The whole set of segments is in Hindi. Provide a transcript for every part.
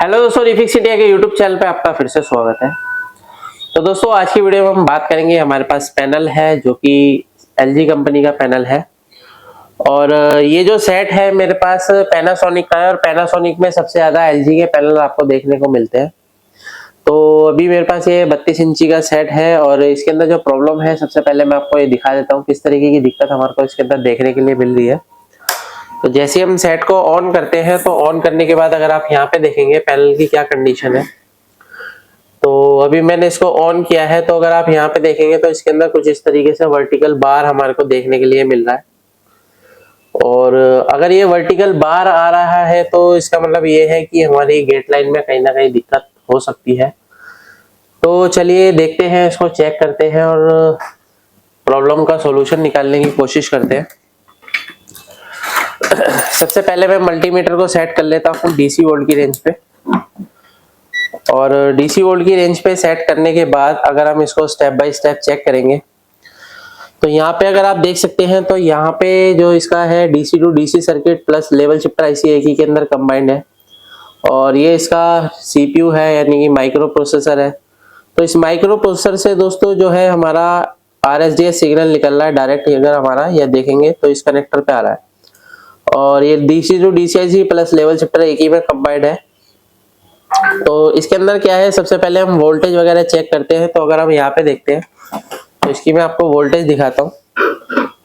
हेलो दोस्तों, रिफिक्स इंडिया के यूट्यूब चैनल पे आपका फिर से स्वागत है। तो दोस्तों, आज की वीडियो में हम बात करेंगे। हमारे पास पैनल है जो कि एलजी कंपनी का पैनल है और ये जो सेट है मेरे पास पैनासोनिक का है और पैनासोनिक में सबसे ज़्यादा एलजी के पैनल आपको देखने को मिलते हैं। तो अभी मेरे पास ये 32 इंची का सेट है और इसके अंदर जो प्रॉब्लम है, सबसे पहले मैं आपको ये दिखा देता हूँ किस तरीके की दिक्कत हमारे को इसके अंदर देखने के लिए मिल रही है। तो जैसे हम सेट को ऑन करते हैं तो ऑन करने के बाद अगर आप यहाँ पे देखेंगे पैनल की क्या कंडीशन है। तो अभी मैंने इसको ऑन किया है, तो अगर आप यहाँ पे देखेंगे तो इसके अंदर कुछ इस तरीके से वर्टिकल बार हमारे को देखने के लिए मिल रहा है। और अगर ये वर्टिकल बार आ रहा है तो इसका मतलब ये है कि हमारी गेट लाइन में कहीं ना कहीं दिक्कत हो सकती है। तो चलिए देखते हैं, इसको चेक करते हैं और प्रॉब्लम का सोल्यूशन निकालने की कोशिश करते हैं। सबसे पहले मैं मल्टीमीटर को सेट कर लेता हूँ डीसी वोल्ट की रेंज पे। और डीसी वोल्ट की रेंज पे सेट करने के बाद अगर हम इसको स्टेप बाय स्टेप चेक करेंगे तो यहाँ पे अगर आप देख सकते हैं तो यहाँ पे जो इसका है DC to DC circuit plus level shifter IC एक ही के अंदर कंबाइंड है। और ये इसका सीपीयू है, यानी कि माइक्रो प्रोसेसर है। तो इस माइक्रो प्रोसेसर से दोस्तों जो है हमारा आरएसडीएस सिग्नल निकल रहा है डायरेक्ट। अगर हमारा यह देखेंगे तो इस कनेक्टर पे आ रहा है और ये DC to DC IC plus level shifter एक ही में कंबाइंड है। तो इसके अंदर क्या है, सबसे पहले हम वोल्टेज वगैरह चेक करते हैं। तो अगर हम यहाँ पे देखते हैं तो इसकी मैं आपको वोल्टेज दिखाता हूँ।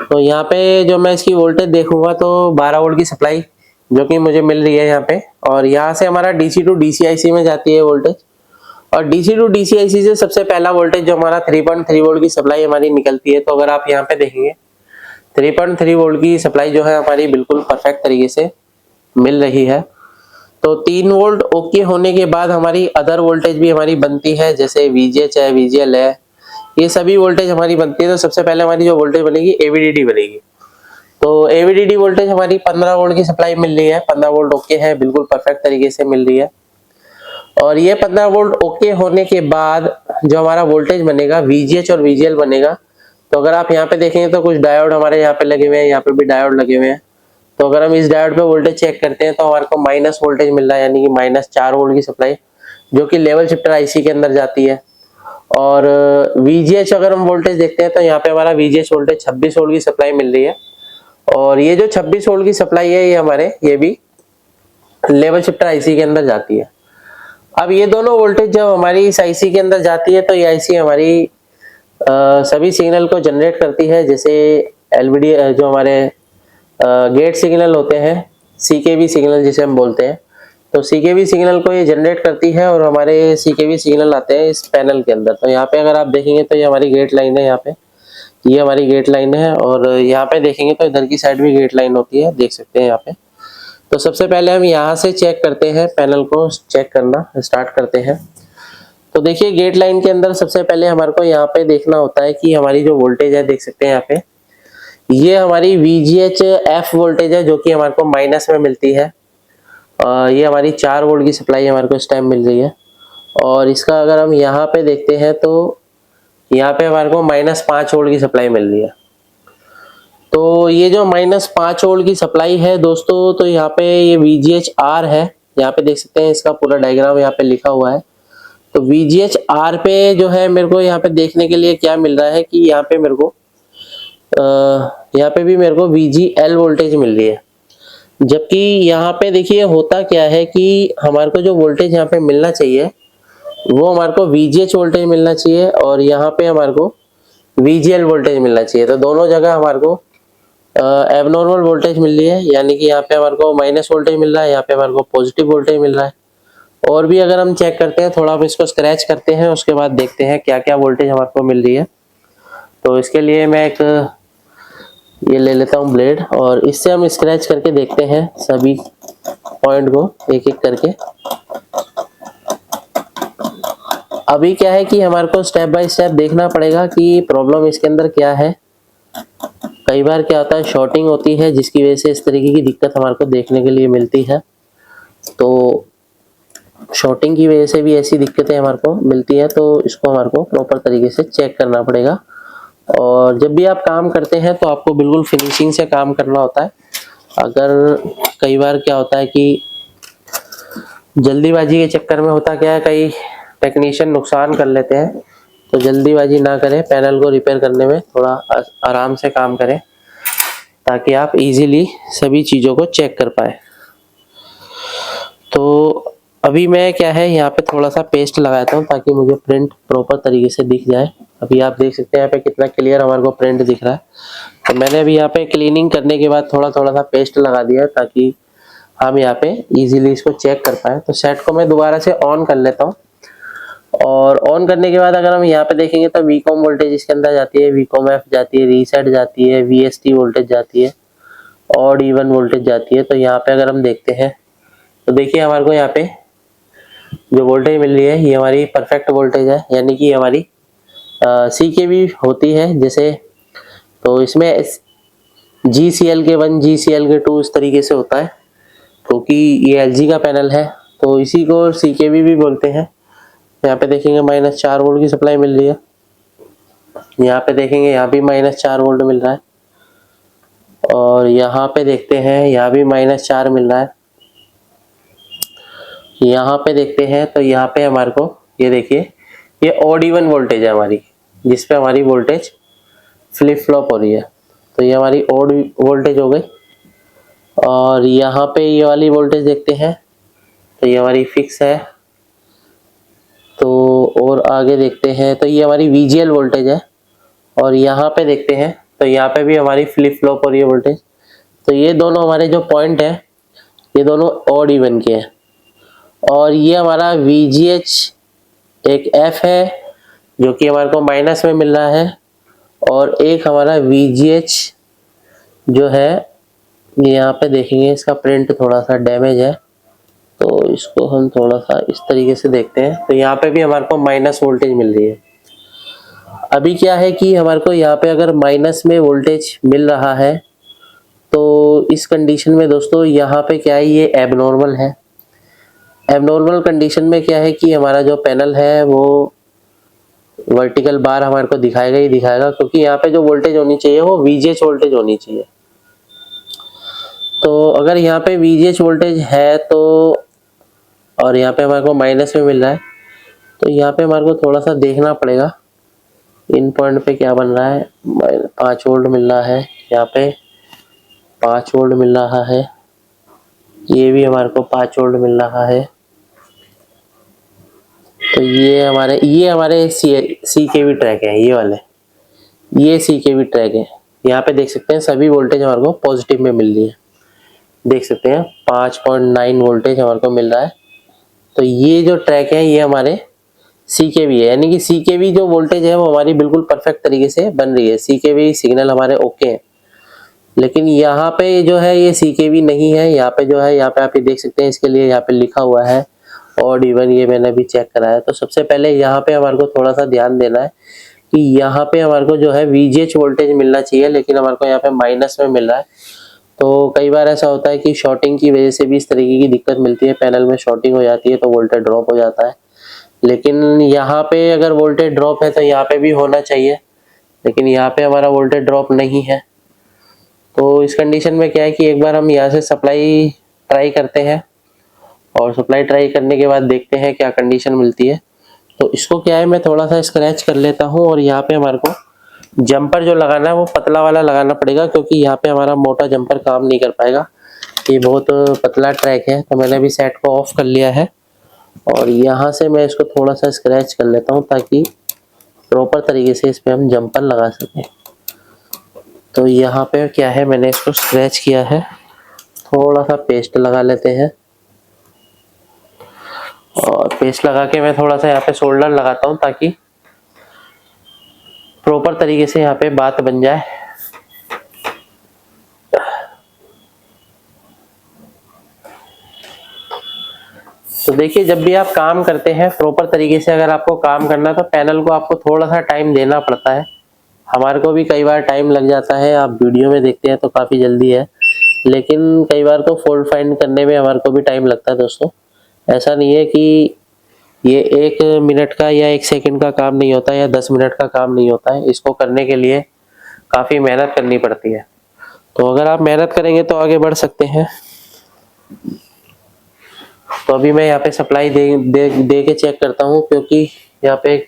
तो यहाँ पे जो मैं इसकी वोल्टेज देखूंगा तो 12 वोल्ट की सप्लाई जो कि मुझे मिल रही है यहाँ पे। और यहाँ से हमारा डीसी टू डीसीआईसी में जाती है वोल्टेज। और डीसी टू डीसीआईसी से सबसे पहला वोल्टेज जो हमारा 3.3 वोल्ट की सप्लाई हमारी निकलती है। तो अगर आप यहाँ पे देखेंगे 3.3 वोल्ट की सप्लाई जो है हमारी बिल्कुल परफेक्ट तरीके से मिल रही है। तो 3 वोल्ट ओके होने के बाद हमारी अदर वोल्टेज भी हमारी बनती है, जैसे वीजीएच है, वीजीएल है, ये सभी वोल्टेज हमारी बनती है। तो सबसे पहले हमारी जो वोल्टेज बनेगी एवीडीडी बनेगी। तो एवीडीडी वोल्टेज हमारी 15 वोल्ट की सप्लाई मिल रही है। 15 वोल्ट ओके है, बिल्कुल परफेक्ट तरीके से मिल रही है। और ये 15 वोल्ट ओके होने के बाद जो हमारा वोल्टेज बनेगा वीजीएच और वीजीएल बनेगा। तो अगर आप यहाँ पे देखेंगे तो कुछ डायोड हमारे यहाँ पे लगे हुए हैं, यहाँ पे भी डायोड लगे हुए हैं। तो अगर हम इस डायोड पे वोल्टेज चेक करते हैं तो हमारे को माइनस वोल्टेज मिल रहा है, यानी कि -4 वोल्ट की सप्लाई जो कि लेवल शिफ्टर आईसी के अंदर जाती है। और वीजीएच अगर हम वोल्टेज देखते हैं तो यहाँ पे हमारा वीजीएच वोल्टेज 26 वोल्ट की सप्लाई मिल रही है। और ये जो 26 वोल्ट की सप्लाई है ये भी लेवल शिफ्टर आईसी के अंदर जाती है। अब ये दोनों वोल्टेज जब हमारी इस आईसी के अंदर जाती है तो ये आईसी हमारी सभी सिग्नल को जनरेट करती है, जैसे एलवीडी जो हमारे गेट सिग्नल होते हैं, सीकेवी सिग्नल जिसे हम बोलते हैं। तो सीकेवी सिग्नल को ये जनरेट करती है और हमारे सीकेवी सिग्नल आते हैं इस पैनल के अंदर। तो यहाँ पे अगर आप देखेंगे तो ये हमारी गेट लाइन है, यहाँ पे ये हमारी गेट लाइन है। और यहाँ पे देखेंगे तो इधर की साइड भी गेट लाइन होती है, देख सकते हैं यहाँ पे। तो सबसे पहले हम यहाँ से चेक करते हैं, पैनल को चेक करना स्टार्ट करते हैं। तो देखिए गेट लाइन के अंदर सबसे पहले हमारे को यहाँ पे देखना होता है कि हमारी जो वोल्टेज है, देख सकते हैं यहाँ पे, ये हमारी VGHF वोल्टेज है जो कि हमारे को माइनस में मिलती है। ये हमारी 4 वोल्ट की सप्लाई हमारे को इस टाइम मिल रही है। और इसका अगर हम यहाँ पे देखते हैं तो यहाँ पे हमारे को -5 वोल्ट की सप्लाई मिल रही है। तो ये जो -5 वोल्ट की सप्लाई है दोस्तों, तो यहाँ पे ये VGHR है, यहाँ पे देख सकते हैं इसका पूरा डायग्राम यहाँ पे लिखा हुआ है। तो VGHR पे जो है मेरे को यहाँ पे देखने के लिए क्या मिल रहा है कि यहाँ पे मेरे को यहाँ पे भी मेरे को VGL वोल्टेज मिल रही है। जबकि यहाँ पे देखिए होता क्या है कि हमारे को जो वोल्टेज यहाँ पे मिलना चाहिए वो हमारे को VGH वोल्टेज मिलना चाहिए और यहाँ पे हमारे को VGL वोल्टेज मिलना चाहिए। तो दोनों जगह हमारे को एबनॉर्मल वोल्टेज मिल रही है, यानी कि यहाँ पे हमारे को माइनस वोल्टेज मिल रहा है, यहाँ पे हमारे को पॉजिटिव वोल्टेज मिल रहा है। और भी अगर हम चेक करते हैं, थोड़ा हम इसको स्क्रैच करते हैं, उसके बाद देखते हैं क्या क्या वोल्टेज हमारे को मिल रही है। तो इसके लिए मैं एक ये ले लेता हूँ ब्लेड और इससे हम स्क्रैच करके देखते हैं सभी पॉइंट को एक एक करके। अभी क्या है कि हमारे को स्टेप बाय स्टेप देखना पड़ेगा कि प्रॉब्लम इसके अंदर क्या है। कई बार क्या होता है, शॉर्टिंग होती है जिसकी वजह से इस तरीके की दिक्कत हमारे को देखने के लिए मिलती है। तो शॉर्टिंग की वजह से भी ऐसी दिक्कतें हमारे को मिलती है, तो इसको हमारे को प्रॉपर तरीके से चेक करना पड़ेगा। और जब भी आप काम करते हैं तो आपको बिल्कुल फिनिशिंग से काम करना होता है। अगर कई बार क्या होता है कि जल्दीबाजी के चक्कर में होता क्या है, कई टेक्नीशियन नुकसान कर लेते हैं, तो जल्दीबाजी ना करें, पैनल को रिपेयर करने में थोड़ा आराम से काम करें ताकि आप इजीली सभी चीज़ों को चेक कर पाए। तो अभी मैं क्या है यहाँ पे थोड़ा सा पेस्ट लगाता हूँ ताकि मुझे प्रिंट प्रॉपर तरीके से दिख जाए। अभी आप देख सकते हैं यहाँ पे कितना क्लियर हमारे को प्रिंट दिख रहा है। तो मैंने अभी यहाँ पे क्लीनिंग करने के बाद थोड़ा थोड़ा सा पेस्ट लगा दिया ताकि हम यहाँ पे इजीली इसको चेक कर पाए। तो सेट को मैं दोबारा से ऑन कर लेता हूँ, और ऑन करने के बाद अगर हम यहाँ पे देखेंगे तो वीकॉम वोल्टेज इसके अंदर जाती है, वीकॉम एफ जाती है, रीसेट जाती है, वीएसटी वोल्टेज जाती है, ऑड इवन वोल्टेज जाती है। तो यहाँ पे अगर हम देखते हैं तो देखिए हमारे को यहाँ पे जो वोल्टेज मिल रही है ये हमारी परफेक्ट वोल्टेज है, यानी कि हमारी CKV होती है जैसे। तो इसमें GCL के 1 GCL के 2 इस तरीके से होता है, क्योंकि ये LG का पैनल है तो इसी को CKV भी बोलते हैं। यहाँ पे देखेंगे -4 वोल्ट की सप्लाई मिल रही है, यहाँ पे देखेंगे यहाँ भी -4 वोल्ट मिल रहा है, और यहाँ पे देखते हैं यहाँ भी -4 मिल रहा है। यहाँ पे देखते हैं तो यहाँ पे हमारे को ये देखिए ये ऑड इवन वोल्टेज है हमारी, जिसपे हमारी वोल्टेज फ्लिप फ्लॉप हो रही है। तो ये हमारी ऑड वोल्टेज हो गई, और यहाँ पे ये वाली वोल्टेज देखते हैं तो ये हमारी फिक्स है। तो और आगे देखते हैं तो ये हमारी VGL वोल्टेज है, और यहाँ पे देखते हैं तो यहाँ पे भी हमारी फ्लिप फ्लॉप हो रही है वोल्टेज। तो ये दोनों हमारे जो पॉइंट है ये दोनों ऑड इवन के हैं, और ये हमारा VGH एक F है जो कि हमारे को माइनस में मिल रहा है, और एक हमारा VGH जो है यहाँ पे देखेंगे इसका प्रिंट थोड़ा सा डैमेज है, तो इसको हम थोड़ा सा इस तरीके से देखते हैं। तो यहाँ पे भी हमारे को माइनस वोल्टेज मिल रही है। अभी क्या है कि हमारे को यहाँ पे अगर माइनस में वोल्टेज मिल रहा है तो इस कंडीशन में दोस्तों यहाँ पे क्या है, ये एबनॉर्मल है। एबनॉर्मल कंडीशन में क्या है कि हमारा जो पैनल है वो वर्टिकल बार हमारे को दिखाएगा ही दिखाएगा, क्योंकि यहाँ पे जो वोल्टेज होनी चाहिए वो VGH वोल्टेज होनी चाहिए। तो अगर यहाँ पे VGH वोल्टेज है तो, और यहाँ पे हमारे को माइनस में मिल रहा है, तो यहाँ पे हमारे को थोड़ा सा देखना पड़ेगा इन पॉइंट पे क्या बन रहा है। 5 वोल्ट मिल रहा है, यहाँ पे 5 वोल्ट मिल रहा है, ये भी हमारे को 5 वोल्ट मिल रहा है। तो ये हमारे CKV ट्रैक है, ये वाले ये CKV ट्रैक है। यहाँ पे देख सकते हैं सभी वोल्टेज हमारे को पॉजिटिव में मिल रही है, देख सकते हैं 5.9 वोल्टेज हमारे को मिल रहा है। तो ये जो ट्रैक है ये हमारे CKV है, यानी कि CKV जो वोल्टेज है वो हमारी बिल्कुल परफेक्ट तरीके से बन रही है। CKV सिग्नल हमारे ओके हैं, लेकिन यहाँ पे जो है ये CKV नहीं है। यहाँ पे जो है, यहाँ पे आप ये देख सकते हैं, इसके लिए यहाँ पे लिखा हुआ है ऑड इवन, ये मैंने भी चेक करा है। तो सबसे पहले यहाँ पे हमारे को थोड़ा सा ध्यान देना है कि यहाँ पे हमारे को जो है VGH वोल्टेज मिलना चाहिए, लेकिन हमारे को यहाँ पे माइनस में मिल रहा है। तो कई बार ऐसा होता है कि शॉर्टिंग की वजह से भी इस तरीके की दिक्कत मिलती है, पैनल में शॉर्टिंग हो जाती है तो वोल्टेज ड्रॉप हो जाता है। लेकिन यहाँ पे अगर वोल्टेज ड्रॉप है तो यहाँ पे भी होना चाहिए, लेकिन यहाँ पे हमारा वोल्टेज ड्रॉप नहीं है। तो इस कंडीशन में क्या है कि एक बार हम यहाँ से सप्लाई ट्राई करते हैं, और सप्लाई ट्राई करने के बाद देखते हैं क्या कंडीशन मिलती है। तो इसको क्या है, मैं थोड़ा सा स्क्रैच कर लेता हूँ, और यहाँ पे हमारे को जंपर जो लगाना है वो पतला वाला लगाना पड़ेगा, क्योंकि यहाँ पे हमारा मोटा जंपर काम नहीं कर पाएगा। ये बहुत पतला ट्रैक है। तो मैंने अभी सेट को ऑफ कर लिया है, और यहाँ से मैं इसको थोड़ा सा स्क्रैच कर लेता हूँ ताकि प्रॉपर तरीके से इस पे हम जंपर लगा सकें। तो यहाँ पे क्या है, मैंने इसको स्क्रैच किया है, थोड़ा सा पेस्ट लगा लेते हैं, और पेस्ट लगा के मैं थोड़ा सा यहाँ पे सोल्डर लगाता हूँ ताकि प्रॉपर तरीके से यहाँ पे बात बन जाए। तो देखिए, जब भी आप काम करते हैं प्रॉपर तरीके से, अगर आपको काम करना है तो पैनल को आपको थोड़ा सा टाइम देना पड़ता है। हमारे को भी कई बार टाइम लग जाता है, आप वीडियो में देखते हैं तो काफ़ी जल्दी है, लेकिन कई बार तो फॉल्ट फाइंड करने में हमारे को भी टाइम लगता है दोस्तों। ऐसा नहीं है कि ये 1 मिनट का या 1 सेकंड का काम नहीं होता है, या 10 मिनट का काम नहीं होता है। इसको करने के लिए काफ़ी मेहनत करनी पड़ती है। तो अगर आप मेहनत करेंगे तो आगे बढ़ सकते हैं। तो अभी मैं यहाँ पे सप्लाई दे के चेक करता हूँ, क्योंकि यहाँ पे एक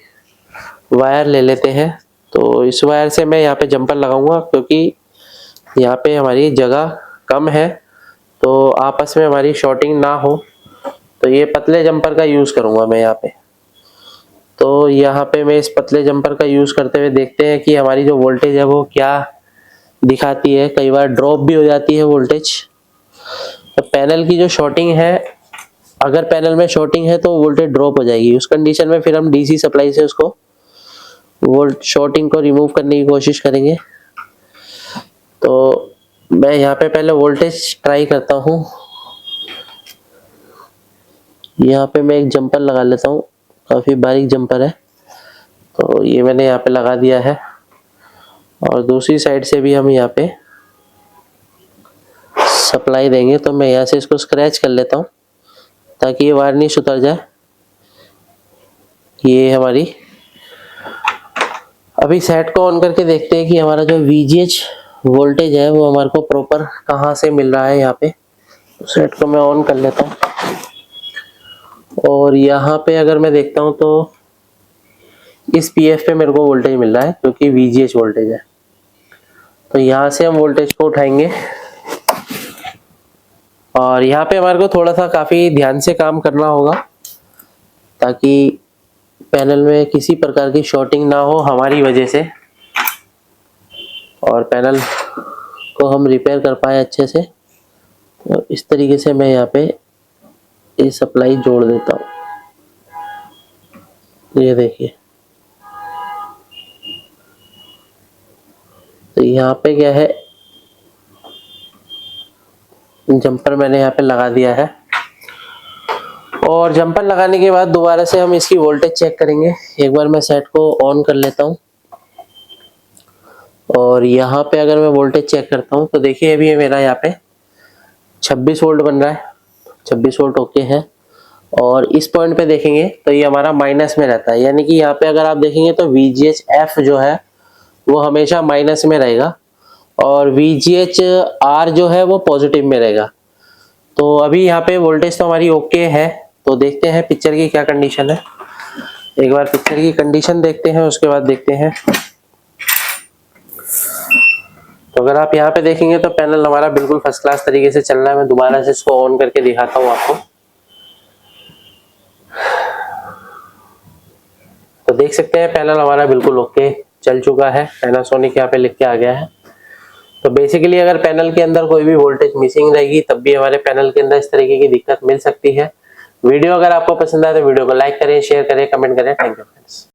वायर ले लेते हैं। तो इस वायर से मैं यहाँ पे जंपर लगाऊंगा, क्योंकि यहाँ पे हमारी जगह कम है तो आपस में हमारी शॉर्टिंग ना हो। तो ये पतले जंपर का यूज़ करूँगा मैं यहाँ पे। तो यहाँ पे मैं इस पतले जंपर का यूज़ करते हुए देखते हैं कि हमारी जो वोल्टेज है वो क्या दिखाती है। कई बार ड्रॉप भी हो जाती है वोल्टेज। तो पैनल की जो शॉर्टिंग है, अगर पैनल में शॉर्टिंग है तो वोल्टेज ड्रॉप हो जाएगी। उस कंडीशन में फिर हम डीसी सप्लाई से उसको शॉर्टिंग को रिमूव करने की कोशिश करेंगे। तो मैं यहाँ पे पहले वोल्टेज ट्राई करता हूँ। यहाँ पे मैं एक जंपर लगा लेता हूँ, काफ़ी बारीक जंपर है। तो ये मैंने यहाँ पे लगा दिया है, और दूसरी साइड से भी हम यहाँ पे सप्लाई देंगे। तो मैं यहाँ से इसको स्क्रैच कर लेता हूँ ताकि ये वार्निश उतर जाए। ये हमारी अभी सेट को ऑन करके देखते हैं कि हमारा जो VGH वोल्टेज है वो हमारे को प्रॉपर कहाँ से मिल रहा है। यहाँ पे सेट को मैं ऑन कर लेता हूँ, और यहाँ पे अगर मैं देखता हूँ तो इस PF पे मेरे को वोल्टेज मिल रहा है, क्योंकि VGH वोल्टेज है। तो यहाँ से हम वोल्टेज को उठाएंगे, और यहाँ पे हमारे को थोड़ा सा काफ़ी ध्यान से काम करना होगा ताकि पैनल में किसी प्रकार की शॉर्टिंग ना हो हमारी वजह से, और पैनल को हम रिपेयर कर पाए अच्छे से। तो इस तरीके से मैं यहाँ पे ये सप्लाई जोड़ देता हूँ। ये देखिए, तो यहाँ पे क्या है, जंपर मैंने यहाँ पे लगा दिया है। और जंपर लगाने के बाद दोबारा से हम इसकी वोल्टेज चेक करेंगे। एक बार मैं सेट को ऑन कर लेता हूँ, और यहाँ पे अगर मैं वोल्टेज चेक करता हूँ तो देखिए अभी मेरा यहाँ पे 26 वोल्ट बन रहा है। 26 वोल्ट ओके है। और इस पॉइंट पे देखेंगे तो ये हमारा माइनस में रहता है, यानी कि यहाँ पे अगर आप देखेंगे तो VGH-F जो है वो हमेशा माइनस में रहेगा, और VGH-R जो है वो पॉजिटिव में रहेगा। तो अभी यहाँ पे वोल्टेज तो हमारी ओके है। तो देखते हैं पिक्चर की क्या कंडीशन है। एक बार पिक्चर की कंडीशन देखते हैं, उसके बाद देखते हैं। तो अगर आप यहाँ पे देखेंगे तो पैनल हमारा बिल्कुल फर्स्ट क्लास तरीके से चल रहा है। मैं दोबारा से इसको ऑन करके दिखाता हूँ आपको। तो देख सकते हैं पैनल हमारा बिल्कुल ओके चल चुका है। पैनासोनिक यहाँ पे लिख के आ गया है। तो बेसिकली अगर पैनल के अंदर कोई भी वोल्टेज मिसिंग रहेगी तब भी हमारे पैनल के अंदर इस तरीके की दिक्कत मिल सकती है। वीडियो अगर आपको पसंद आए तो वीडियो को लाइक करें, शेयर करें, कमेंट करें। Thank you friends.